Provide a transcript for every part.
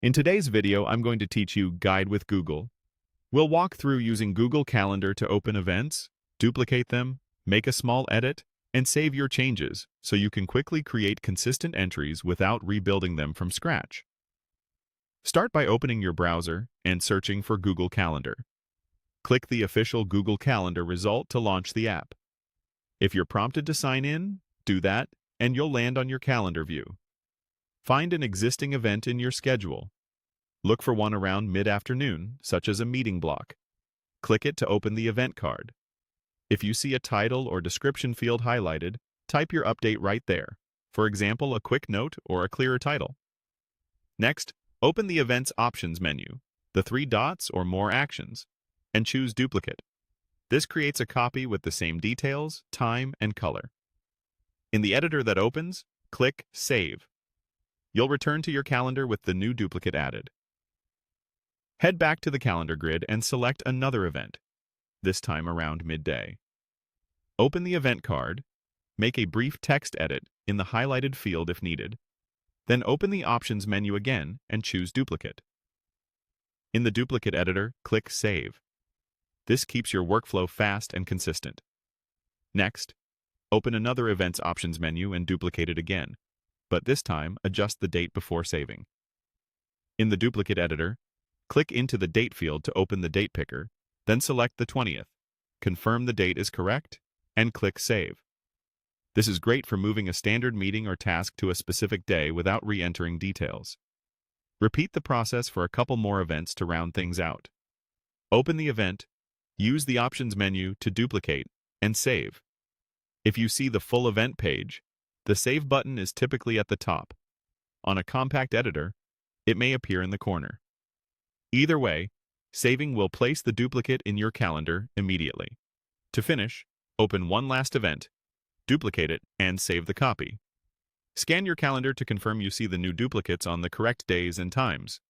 In today's video, I'm going to teach you Guide with Google. We'll walk through using Google Calendar to open events, duplicate them, make a small edit, and save your changes so you can quickly create consistent entries without rebuilding them from scratch. Start by opening your browser and searching for Google Calendar. Click the official Google Calendar result to launch the app. If you're prompted to sign in, do that, and you'll land on your calendar view. Find an existing event in your schedule. Look for one around mid-afternoon, such as a meeting block. Click it to open the event card. If you see a title or description field highlighted, type your update right there. For example, a quick note or a clearer title. Next, open the Events Options menu, the three dots or More Actions, and choose Duplicate. This creates a copy with the same details, time, and color. In the editor that opens, click Save. You'll return to your calendar with the new duplicate added. Head back to the calendar grid and select another event, this time around midday. Open the event card, make a brief text edit in the highlighted field if needed, then open the Options menu again and choose Duplicate. In the duplicate editor, click Save. This keeps your workflow fast and consistent. Next, open another Events Options menu and duplicate it again, but this time adjust the date before saving. In the duplicate editor, click into the Date field to open the date picker, then select the 20th, confirm the date is correct, and click Save. This is great for moving a standard meeting or task to a specific day without re-entering details. Repeat the process for a couple more events to round things out. Open the event, use the Options menu to duplicate, and save. If you see the full event page, the Save button is typically at the top. On a compact editor, it may appear in the corner. Either way, saving will place the duplicate in your calendar immediately. To finish, open one last event, duplicate it, and save the copy. Scan your calendar to confirm you see the new duplicates on the correct days and times.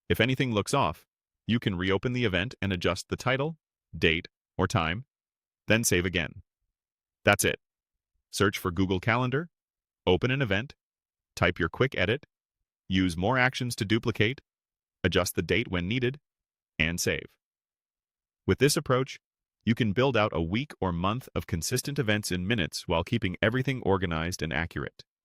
If anything looks off, you can reopen the event and adjust the title, date, or time, then save again. That's it. Search for Google Calendar, open an event, type your quick edit, use More Actions to duplicate, adjust the date when needed, and save. With this approach, you can build out a week or month of consistent events in minutes while keeping everything organized and accurate.